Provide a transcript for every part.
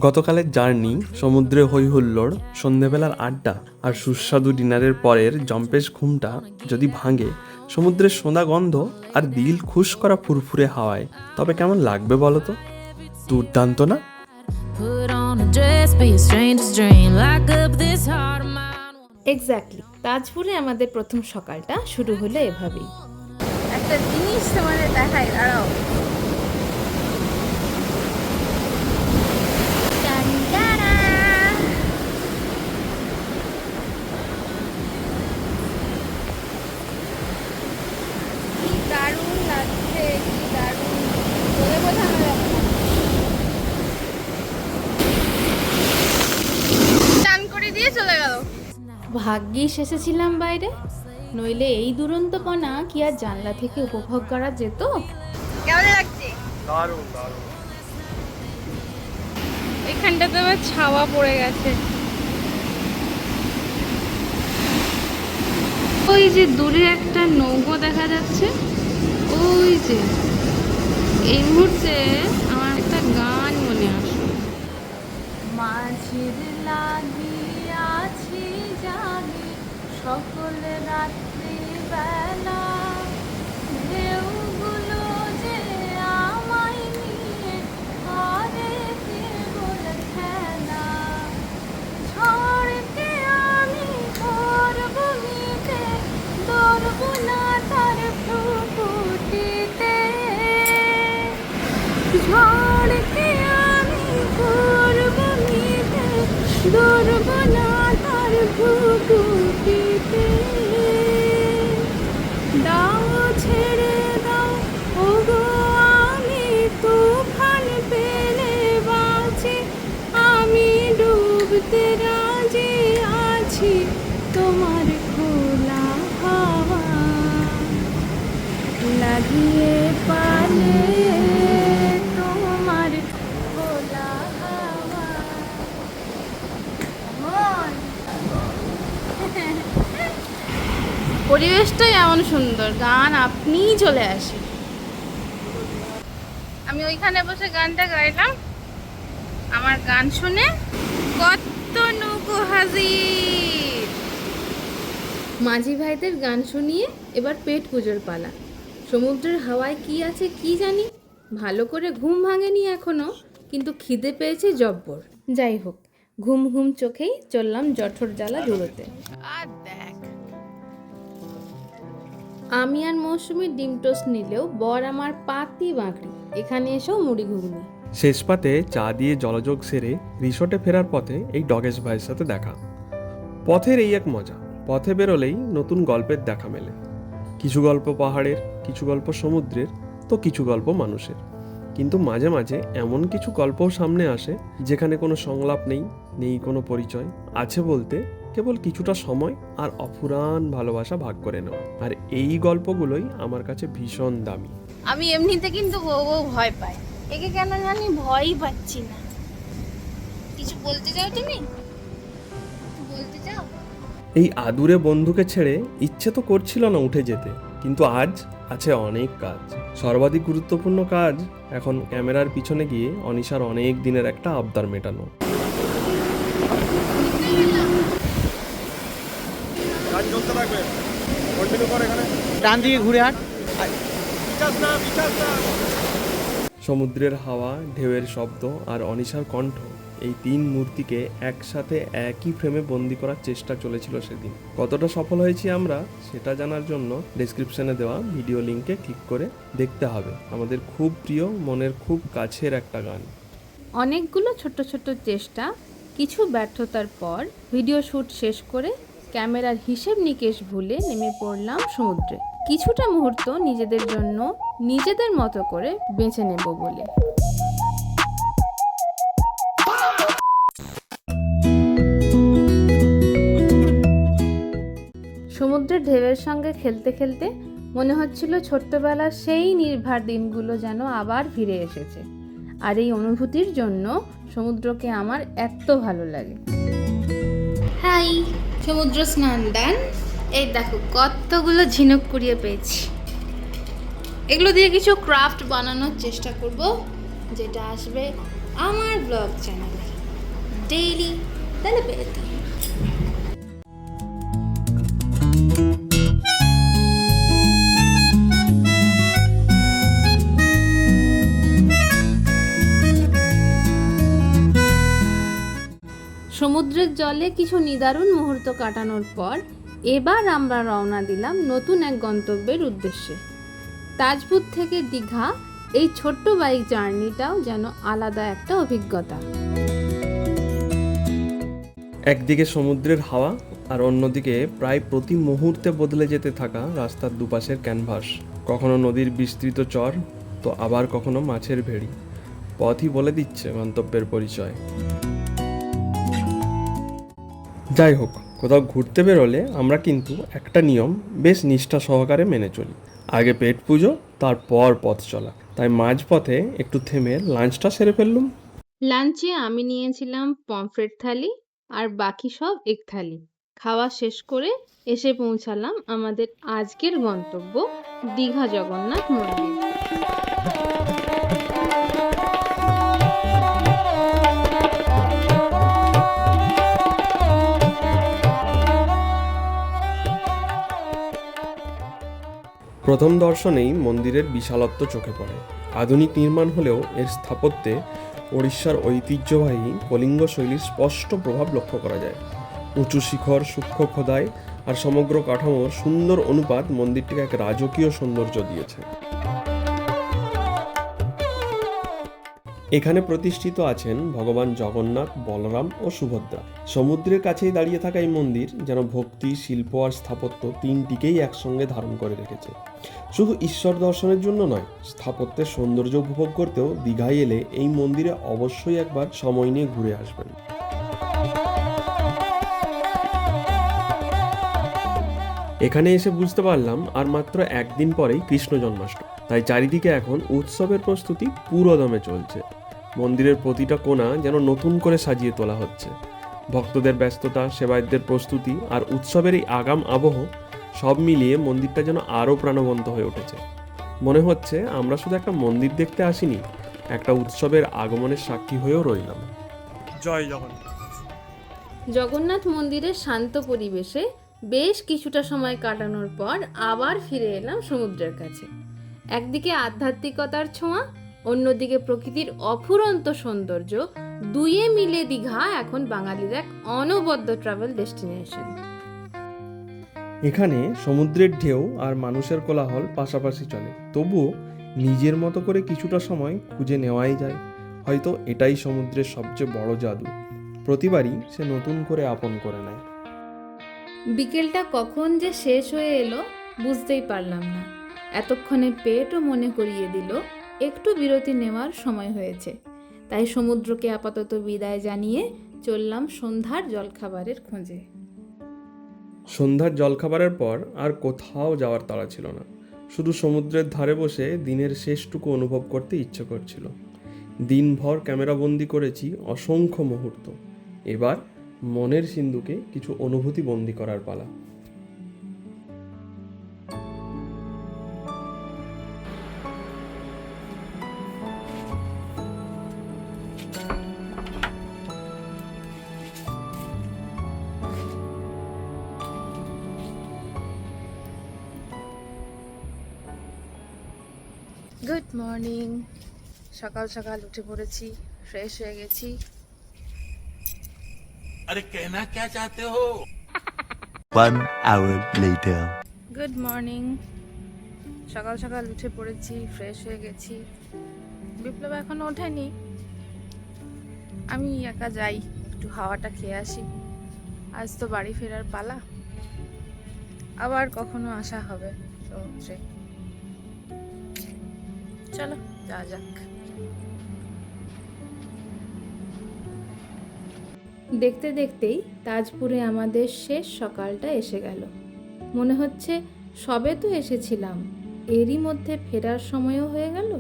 গতকালের জার্নি, সমুদ্রে হই হুল্লোড়, সন্ধেবেলার আড্ডা আর সুস্বাদু ডিনারের পরের জম্পেশ ঘুমটা যদি ভাঙে সমুদ্রের সোঁদা গন্ধ আর দিল খুশ করা ফুরফুরে হাওয়ায়, তবে কেমন লাগবে বলো তো? দুর্দান্ত না? এক্স্যাক্টলি, তাজপুরে আমাদের প্রথম সকালটা শুরু হলো এভাবেই। একটা জিনিস তোমাদের দেখাই, দাঁড়াও। কি দারুণ লাগছে, কি দারুণ, বলে বোঝানো যাবে না। চান করে দিয়ে চলে গেল। ভাগ্যিস এসেছিলাম বাইরে, নইলে এই দুরন্তপনা কি আর জানলা থেকে উপভোগ করা যেত? কেমন লাগছে? দারুণ দারুণ। এখানটাতে আবার ছাওয়া পড়ে গেছে। ওই যে দূরে একটা নৌকো দেখা যাচ্ছে, ওই যে। এই মুহূর্তে আমার একটা গান মনে আসলো। মাঝির লাগিয়াছি জানি সকল রাত্রি বেলা, ঢেউগুলো যে আমায় নিয়ে করে কেবল খেলা, ঝড়কে আমি করব মিটে, ধরব না তার ফুকুটিতে, ঝড়কে আমি করব মিটে, ধরব না তার ফুকুটিতে। দাও ছেড়ে দাও ওগো, আমি তুফান পেলে বাঁচি, আমি ডুবতে রাজি আছি তোমার খোলা হাওয়া লাগিয়ে পালে, তোমার খোলা হাওয়া। পরিবেশটাই এমন সুন্দর, গান আপনিই চলে আসে। আমি ওইখানে বসে গানটা গাইলাম, আমার গান শুনে কত নৌকো হাজির। মাঝি ভাইদের গান শুনিয়ে এবার পেট পুজোর পালা। সমুদ্রের হাওয়ায় কি আছে কি জানি, ভালো করে ঘুম ভাঙেনি এখনো, কিন্তু খিদে পেয়েছে জব্বর। যাই হোক, ঘুম ঘুম চোখেই চললাম জঠর জ্বালা জুড়োতে। আর দেখ, আমি আর মৌসুমী ডিম টোস্ট নিলেও বর আমার পাতি বাঁকড়ি, এখানে এসেও মুড়ি ঘুগনি। শেষ পাতে চা দিয়ে জলযোগ সেরে রিসোর্টে ফেরার পথে এই ডগেশ ভাইয়ের সাথে দেখা। পথের এই এক মজা, পথে বেরোলেই নতুন গল্পের দেখা মেলে। কিছু গল্প পাহাড়ের, কিছু গল্প সমুদ্রের, তো কিছু গল্প মানুষের। কিন্তু মাঝে মাঝে এমন কিছু গল্পও সামনে আসে যেখানে কোনো সংলাপ নেই, নেই কোনো পরিচয়, আছে বলতে কেবল কিছুটা সময় আর অফুরান ভালোবাসা ভাগ করে নেওয়া। আর এই গল্পগুলোই আমার কাছে ভীষণ দামি। আমি এমনিতে কিন্তু বউ ভয় পাই, একে কেন জানি ভয়ই পাচ্ছি না। কিছু বলতে চাও তুমি? বলতে চাও? এই আদুরে বন্ধুকে ছেড়ে ইচ্ছে তো করছিল না উঠে যেতে, কিন্তু আজ আছে অনেক কাজ। সর্বাধিক গুরুত্বপূর্ণ কাজ এখন ক্যামেরার পিছনে গিয়ে অনিশার অনেক দিনের একটা আবদার মেটানো। ডান দিকে ঘুরে হাঁট। সমুদ্রের হাওয়া, ঢেউয়ের শব্দ আর অনিশার কণ্ঠ, এই তিন মূর্তিকে একসাথে একই ফ্রেমে বন্দি করার চেষ্টা চলেছিল সেদিন। কতটা সফল হয়েছি আমরা সেটা জানার জন্য ডেসক্রিপশনে দেওয়া ভিডিও লিঙ্কে ক্লিক করে দেখতে হবে আমাদের খুব প্রিয়, মনের খুব কাছের একটা গান। অনেকগুলো ছোট ছোট চেষ্টা, কিছু ব্যর্থতার পর ভিডিও শ্যুট শেষ করে ক্যামেরার হিসেব নিকেশ ভুলে নেমে পড়লাম সমুদ্রে, কিছুটা মুহূর্ত নিজেদের জন্য নিজেদের মতো করে বেঁচে নেব বলে। সমুদ্রের ঢেউয়ের সঙ্গে খেলতে খেলতে মনে হচ্ছিল ছোট্টবেলার সেই নির্ভার দিনগুলো যেন আবার ফিরে এসেছে। আর এই অনুভূতির জন্য সমুদ্রকে আমার এত ভালো লাগে। হাই, সমুদ্র স্নান দান। এই দেখো কতগুলো ঝিনুক কুড়িয়ে পেয়েছি। এগুলো দিয়ে কিছু ক্রাফট বানানোর চেষ্টা করব, যেটা আসবে আমার ব্লগ চ্যানেলে। daily telepathy. সমুদ্রের জলে কিছু নিদারুণ মুহূর্ত কাটানোর পর এবার আমরা রওনা দিলাম নতুন এক গন্তব্যের উদ্দেশ্যে। তাজপুর থেকে দীঘা এই ছোট্ট বাইক জার্নিটাও যেন আলাদা একটা অভিজ্ঞতা। একদিকে সমুদ্রের হাওয়া আর অন্যদিকে প্রায় প্রতি মুহূর্তে বদলে যেতে থাকা রাস্তার দুপাশের ক্যানভাস, কখনো নদীর বিস্তৃত চর, তো আবার কখনো মাছের ভেড়ি। পথই বলে দিচ্ছে গন্তব্যের পরিচয়। যাই হোক, কোথাও ঘুরতে বেরোলে আমরা কিন্তু একটা নিয়ম বেশ নিষ্ঠা সহকারে মেনে চলি। আগে পেট পুজো, তারপর পথ চলা। তাই মাঝপথে একটু থেমে লাঞ্চটা সেরে ফেললুম। লাঞ্চে আমি নিয়েছিলাম পমফ্রেট থালি আর বাকি সব এগ থালি। খাওয়া শেষ করে এসে পৌঁছালাম আমাদের আজকের গন্তব্য দীঘা জগন্নাথ মন্দির। প্রথম দর্শনেই মন্দিরের বিশালত্ব চোখে পড়ে। আধুনিক নির্মাণ হলেও এর স্থাপত্যে ওড়িশার ঐতিহ্যবাহী কলিঙ্গ শৈলীর স্পষ্ট প্রভাব লক্ষ্য করা যায়। উঁচু শিখর, সূক্ষ্ম খোদাই আর সমগ্র কাঠামোর সুন্দর অনুপাত মন্দিরটিকে এক রাজকীয় সৌন্দর্য দিয়েছে। এখানে প্রতিষ্ঠিত আছেন ভগবান জগন্নাথ, বলরাম ও সুভদ্রা। সমুদ্রের কাছেই দাঁড়িয়ে থাকা এই মন্দির যেন ভক্তি, শিল্প আর স্থাপত্য তিনটিকেই একসঙ্গে ধারণ করে রেখেছে। শুধু ঈশ্বর দর্শনের জন্য নয়, স্থাপত্যের সৌন্দর্য উপভোগ করতেও দীঘায় এলে এই মন্দিরে অবশ্যই একবার সময় নিয়ে ঘুরে আসবেন। এখানে এসে বুঝতে পারলাম আর মাত্র একদিন পরেই কৃষ্ণ জন্মাষ্টমী। তাই চারিদিকে এখন উৎসবের প্রস্তুতি পুরোদমে চলছে। মন্দিরের প্রতিটা কোণা যেন নতুন করে সাজিয়ে তোলা হচ্ছে। ভক্তদের ব্যস্ততা, সেবায়তদের প্রস্তুতি আর উৎসবের এই আগাম আবহ সব মিলিয়ে মন্দিরটা যেন আরও প্রাণবন্ত হয়ে উঠেছে। মনে হচ্ছে আমরা শুধু একটা মন্দির দেখতে আসিনি, একটা উৎসবের আগমনের সাক্ষী হয়েও রইলাম। জয় জগন্নাথ। জগন্নাথ মন্দিরের শান্ত পরিবেশে বেশ কিছুটা সময় কাটানোর পর আবার ফিরে এলাম সমুদ্রের কাছে। একদিকে আধ্যাত্মিকতার ছোঁয়া, অন্যদিকে প্রকৃতির অফুরন্ত সৌন্দর্য, দুইয়ে মিলে দীঘা এখন বাঙালির এক অনবদ্য ট্রাভেল ডেস্টিনেশন। এখানে সমুদ্রের ঢেউ আর মানুষের কোলাহল পাশাপাশি চলে, তবুও নিজের মতো করে কিছুটা সময় খুঁজে নেওয়াই যায়। হয়তো এটাই সমুদ্রের সবচেয়ে বড় জাদু, প্রতিবারই সে নতুন করে আপন করে নেয়। বিকেলটা কখন যে শেষ হয়ে এলো বুঝতেই পারলাম না। এতক্ষণে পেটও মনে করিয়ে দিল একটু বিরতি নেওয়ার সময় হয়েছে। তাই সমুদ্রকে আপাতত বিদায় জানিয়ে চললাম সন্ধ্যার জলখাবারের খোঁজে। সন্ধ্যার জলখাবারের পর আর কোথাও যাওয়ার তাড়া ছিল না। শুধু সমুদ্রের ধারে বসে দিনের শেষটুকু অনুভব করতে ইচ্ছে করছিল। দিনভর ক্যামেরাবন্দি করেছি অসংখ্য মুহূর্ত, এবার মনের সিন্ধুকে কিছু অনুভূতি বন্দি করার পালা। Good morning. সকাল সকাল উঠে পড়েছি, ফ্রেশ হয়ে গেছি। अरे कहना क्या चाहते हो? 1 hour later. Good morning. সকাল সকাল উঠে পড়েছি, ফ্রেশ হয়ে গেছি। বিপ্লব এখনো ওঠেনি। আমি একা যাই, একটু হাওয়াটা খেয়ে আসি। আজ তো বাড়ি ফেরার পালা, আবার কখনো আসা হবে সমুদ্রে। চলো যাওয়া যাক। দেখতে দেখতেই তাজপুরে আমাদের শেষ সকালটা এসে গেল। মনে হচ্ছে সবে তো এসেছিলাম, এরই মধ্যে ফেরার সময়ও হয়ে গেল।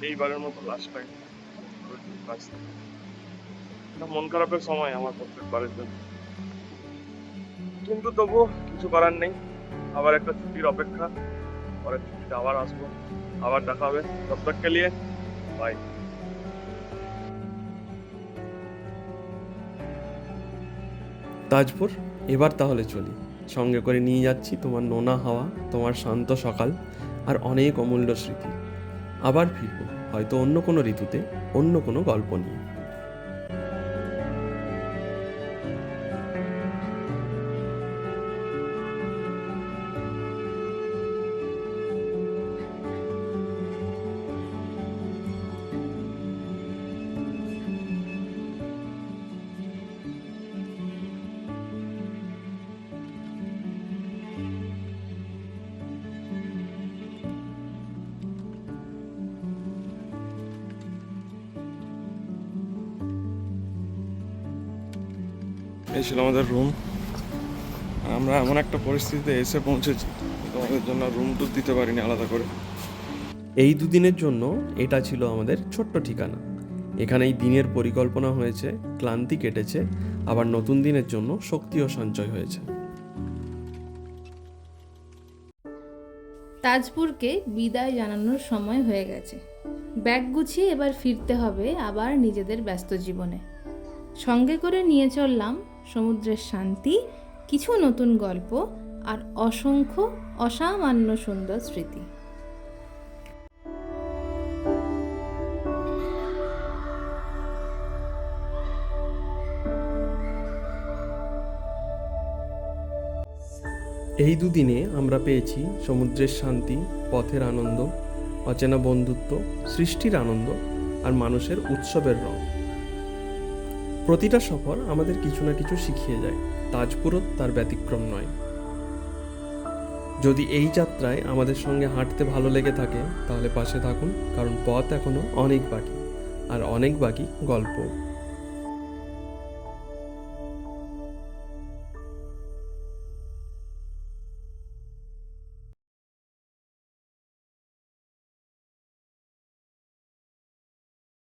এইবারের মতো লাস্ট টাইম মন খারাপের সময় আমার প্রত্যেকবারের জন্য, কিন্তু তবুও কিছু করার নেই। আবার একটা ছুটির অপেক্ষা, পরের ছুটিতে আবার আসবো, আবার দেখা হবে। তব তক কে লিয়ে বাই। তাজপুর, এবার তাহলে চলি। সঙ্গে করে নিয়ে যাচ্ছি তোমার নোনা হাওয়া, তোমার শান্ত সকাল আর অনেক অমূল্য স্মৃতি। আবার ফিরবো, হয়তো অন্য কোনো ঋতুতে, অন্য কোনো গল্প নিয়ে। এই ছিল আমাদের রুম। আমরা এমন একটা পরিস্থিতিতে এসে পৌঁছেছি, তোমাদের জন্য রুম টুর দিতে পারিনি আলাদা করে। এই দুদিনের জন্য এটা ছিল আমাদের ছোট্ট ঠিকানা। এখানেই দিনের পরিকল্পনা হয়েছে, ক্লান্তি কেটেছে, আবার নতুন দিনের জন্য শক্তিও সঞ্চয় হয়েছে। তাজপুরকে বিদায় জানানোর সময় হয়ে গেছে। ব্যাগ গুছিয়ে এবার ফিরতে হবে আবার নিজেদের ব্যস্ত জীবনে। সঙ্গে করে নিয়ে চললাম সমুদ্রের শান্তি, কিছু নতুন গল্প আর অসংখ্য অসামান্য সুন্দর স্মৃতি। এই দুদিনে আমরা পেয়েছি সমুদ্রের শান্তি, পথের আনন্দ, অচেনা বন্ধুত্ব, সৃষ্টির আনন্দ আর মানুষের উৎসবের রং। প্রতিটা সফর আমাদের কিছু না কিছু শিখিয়ে যায়, তাজপুরও তার ব্যতিক্রম নয়। যদি এই যাত্রায় আমাদের সঙ্গে হাঁটতে ভালো লেগে থাকে তাহলে পাশে থাকুন, কারণ পথ এখনো অনেক বাকি, আর অনেক বাকি গল্প।